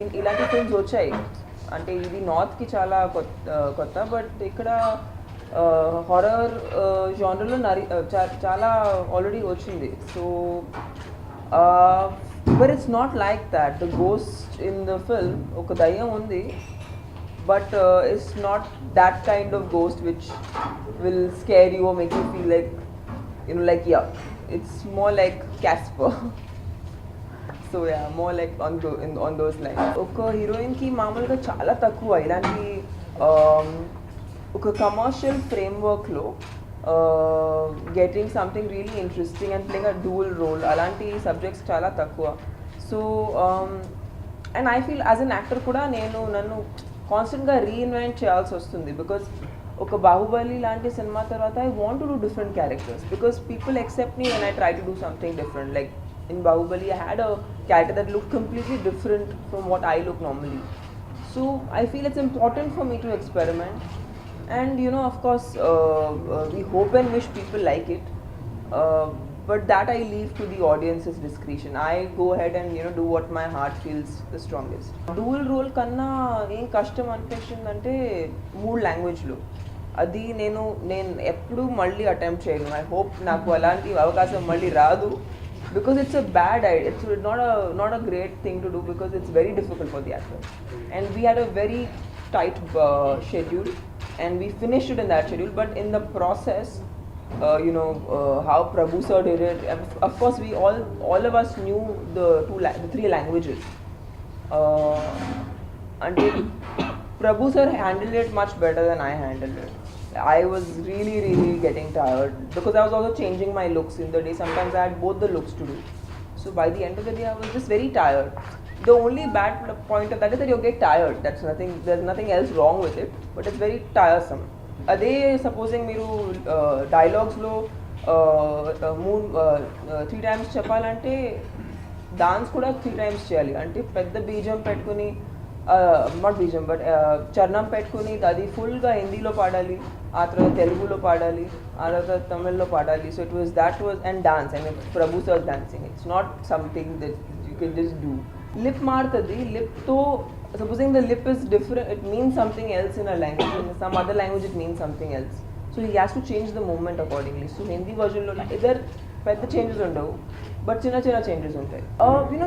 ఇలాంటి ఫిల్మ్స్ వచ్చాయి అంటే ఇది నార్త్కి చాలా కొత్త బట్ ఇక్కడ హారర్ జానర్లో చాలా ఆల్రెడీ వచ్చింది so but it's not like that the ghost in the film ఒక దయ్యం ఉంది but it's not that kind of ghost which will scare you make you feel like like yeah it's more like Casper so yeah more like on those lines oka heroine ki మామూలుగా చాలా తక్కువ ఇలాంటి ఒక commercial framework లో getting something really interesting and playing a dual role అలాంటి subjects చాలా తక్కువ so and I feel as an actor కూడా నన్ను కాన్స్టెంట్గా రీఇన్వెంట్ చేయాల్సి వస్తుంది బికాస్ ఒక బాహుబలి లాంటి సినిమా తర్వాత I want to do different characters because people accept me when I try to do something different. Like in Bahubali I had a character that looked completely different from what I look normally, so I feel it's important for me to experiment and of course we hope and wish people like it, but that I leave to the audience's discretion. I go ahead and do what my heart feels the strongest. Dual role kanna em kashtam anpishindante mood language lo అది నేను ఎప్పుడు మళ్ళీ attempt చేయను. I hope నాకు అలాంటి అవకాశం మళ్ళీ రాదు because it's a bad idea. It's not a great thing to do because it's very difficult for the actor and we had a very tight schedule and we finished it in that schedule, but in the process how Prabhu sir did it, of course we all of us knew the three languages until Prabhu sir handled it much better than I handled it. I was really getting tired because I was also changing my looks in the day. Sometimes I had both the looks to do, so by the end of the day I was just very tired. The only bad point of that is that you get tired. There's nothing else wrong with it, but it's very tiresome. Ade supposing మీరు డైలాగ్స్లో 3 times చెప్పాలంటే dance కూడా 3 times చేయాలి. అంటే పెద్ద బీజం పెట్టుకుని not బీజం but చరణం పెట్టుకుని అది ఫుల్గా హిందీలో పాడాలి, ఆ తర్వాత తెలుగులో పాడాలి, ఆ తర్వాత తమిళ్లో పాడాలి. So that was and dance, and Prabhu sir dancing, it's not something that you can just do. Lip మారుతుంది. లిప్తో supposing the lip is different, it means something else in a language, in some other language it means something else. So he has to change the movement accordingly. So Hindi వర్జన్లో ఇద్దరు పెద్ద changes ఉండవు but చిన్న changes ఉంటాయి.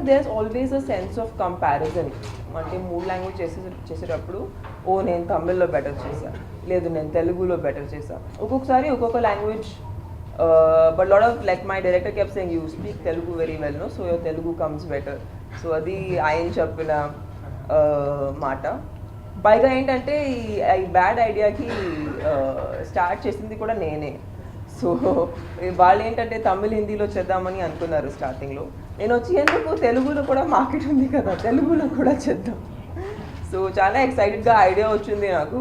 There is always a sense of comparison. అంటే 3 language చేసేటప్పుడు నేను తమిళ్లో బెటర్ చేశాను, లేదు నేను తెలుగులో బెటర్ చేశాను. ఒక్కొక్కసారి ఒక్కొక్క language but lot of, like my director kept saying, you speak Telugu very well, no, so your Telugu comes better. So adi ఆయన చెప్పిన మాట. పైగా ఏంటంటే ఈ బ్యాడ్ ఐడియాకి స్టార్ట్ చేసింది కూడా నేనే. సో వాళ్ళు ఏంటంటే తమిళ్ హిందీలో చేద్దామని అనుకున్నారు స్టార్టింగ్లో. నేను వచ్చి ఎందుకు తెలుగులో కూడా మార్కెట్ ఉంది కదా, తెలుగులో కూడా చేద్దాం. సో చాలా ఎక్సైటెడ్గా ఐడియా వచ్చింది నాకు,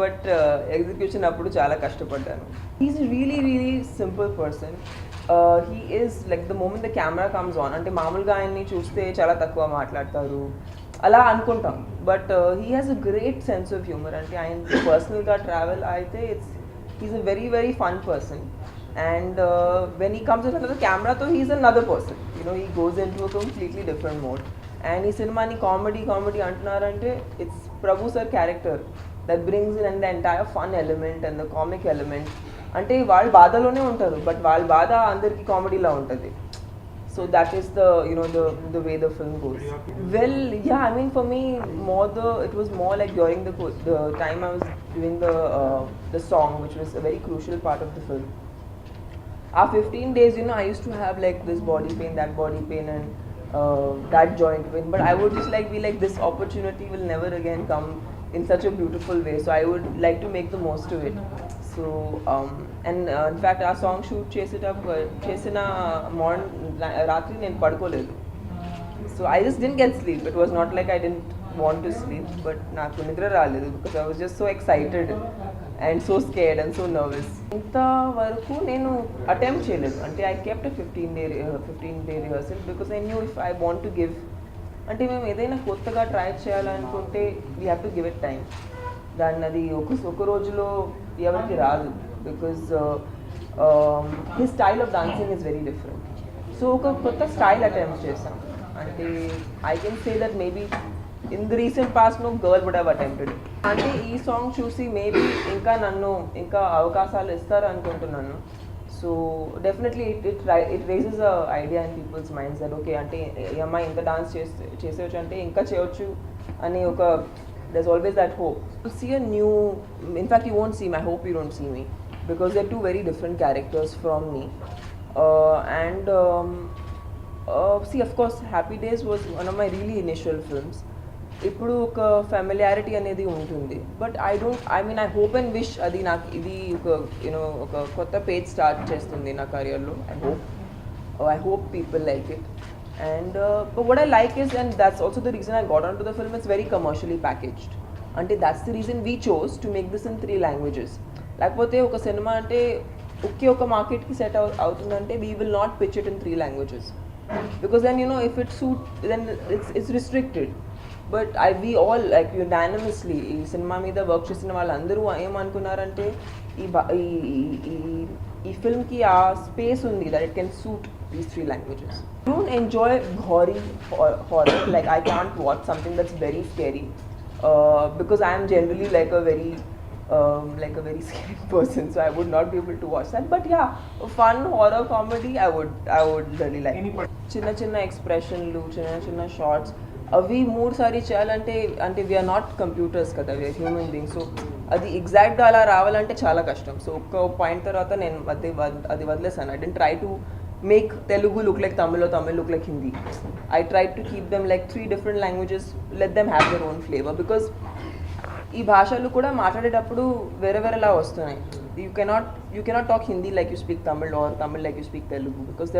బట్ ఎగ్జిక్యూషన్ అప్పుడు చాలా కష్టపడ్డాను. He's really simple person. He is like the moment the camera comes on, అంటే మామూలుగా ఆయన్ని చూస్తే చాలా తక్కువ మాట్లాడతారు అలా అనుకుంటాం, but he has a great sense of humour. అంటే ఆయన పర్సనల్గా ట్రావెల్ అయితే he's a very fun person. And when he comes in the కెమెరాతో he's another person, he goes in to a completely different mode. And ఈ సినిమాని comedy అంటున్నారంటే it's Prabhu sir character that brings in and the entire fun element and the comic element. అంటే వాళ్ళు బాధలోనే ఉంటారు but వాళ్ళ బాధ అందరికి కామెడీలా ఉంటుంది. So that is the way the film goes. Well, yeah, I mean for me it was more like during the time I was doing the song, which was a very crucial part of the film. After 15 days, I used to have like this body pain, that body pain, and that joint pain, but I would just be like, this opportunity will never again come in such a beautiful way, so I would like to make the most of it. So and in fact our song shoot chesina morning ratri nen padukoledu, so I just didn't get sleep. It was not like I didn't want to sleep, but naaku nidra raaledu because I was just so excited and so scared and so nervous. Inta varaku nenu attempt cheyaledu, ante I kept a 15-day rehearsal because I knew if I want to give, అంటే మేము ఏదైనా కొత్తగా try చేయాలనుకుంటే we have to give it time. దాన్ని అది ఒక రోజులో ఎవరికి రాదు because his style of dancing is very different. So ఒక కొత్త స్టైల్ అటెంప్ట్ చేసాం. అంటే I can say that maybe in the recent past no girl would have attempted it. అంటే ఈ సాంగ్ చూసి మేబీ ఇంకా నన్ను ఇంకా అవకాశాలు ఇస్తారు అనుకుంటున్నాను. So definitely it raises a idea in people's minds that okay అంటే ఈ అమ్మాయి ఇంత డాన్స్ చేసేవచ్చు అంటే ఇంకా చేయొచ్చు అని ఒక there's always that hope. To see a new, in fact you won't see me, I hope you don't see me, because they're two very different characters from me. And see, of course Happy Days was one of my really initial films. ఇప్పుడు ఒక ఫ్యామిలియారిటీ అనేది ఉంటుంది, but I mean I hope and wish అది నాకు ఇది ఒక you know ఒక కొత్త పేజ్ స్టార్ట్ చేస్తుంది నా కెరియర్లో. I hope people like it. And but what I like is, and that's also the reason I got onto the film, it's very commercially packaged. Ante that's the reason we chose to make this in 3 languages. Lekapothe oka cinema ante oka market ki set avutundante we will not pitch it in 3 languages, because then you know if it suit then it's restricted. But we all like unanimously ee cinema meeda work chesina vallandaru em anukunnarante ee film ki aa space undi that it can suit these 3 languages. I don't enjoy gory horror. Like I can't watch something that's very scary because I am generally like a very scary person, so I would not be able to watch that. But yeah, fun horror comedy I would really like. Chinna expressionlu, chinna shots అవి 3 సారి చేయాలంటే అంటే we are not computers కదా, we are human beings. So అది ఎగ్జాక్ట్గా అలా రావాలంటే చాలా కష్టం. సో ఒక్క పాయింట్ తర్వాత నేను అది వదిలేసాను. I dent try to make Telugu look like Tamil or Tamil look like Hindi. I tried to keep them like 3 different languages, let them have their own flavor, because ఈ భాషలు కూడా మాట్లాడేటప్పుడు వేరే వేరేలా వస్తున్నాయి. You cannot talk Hindi like you speak Tamil or Tamil like you speak Telugu, because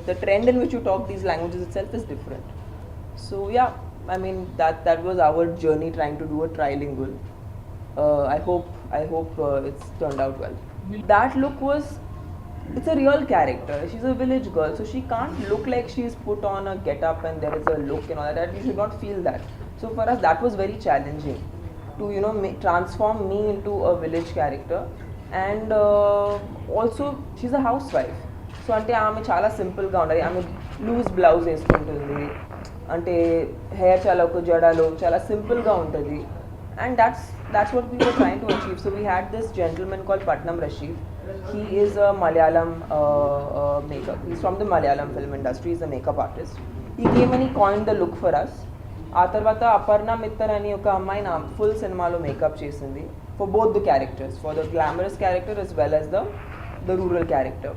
the trend in which you talk these languages itself is different. So yeah, I mean that was our journey trying to do a trilingual. I hope it's turned out well. That look was, it's a real character. She's a village girl, so she can't look like she's put on a get-up and there is a look and all that. You should not feel that. So for us, that was very challenging to transform me into a village character. And also, she's a housewife. So ante aame chala simple ga undali. Aame loose blouse vestuntundi. Ante hair chala oka jadalo chala simple ga untadi. And that's what we were trying to achieve. So we had this gentleman called Patnam Rashid. He is a Malayalam makeup. He's from the Malayalam film industry. He's a makeup artist. He came and he coined the look for us. ఆ తర్వాత అపర్ణ మిత్తర్ అని ఒక అమ్మాయి నా full సినిమాలో makeup చేసింది, for both the characters, for the glamorous character as well as the rural character.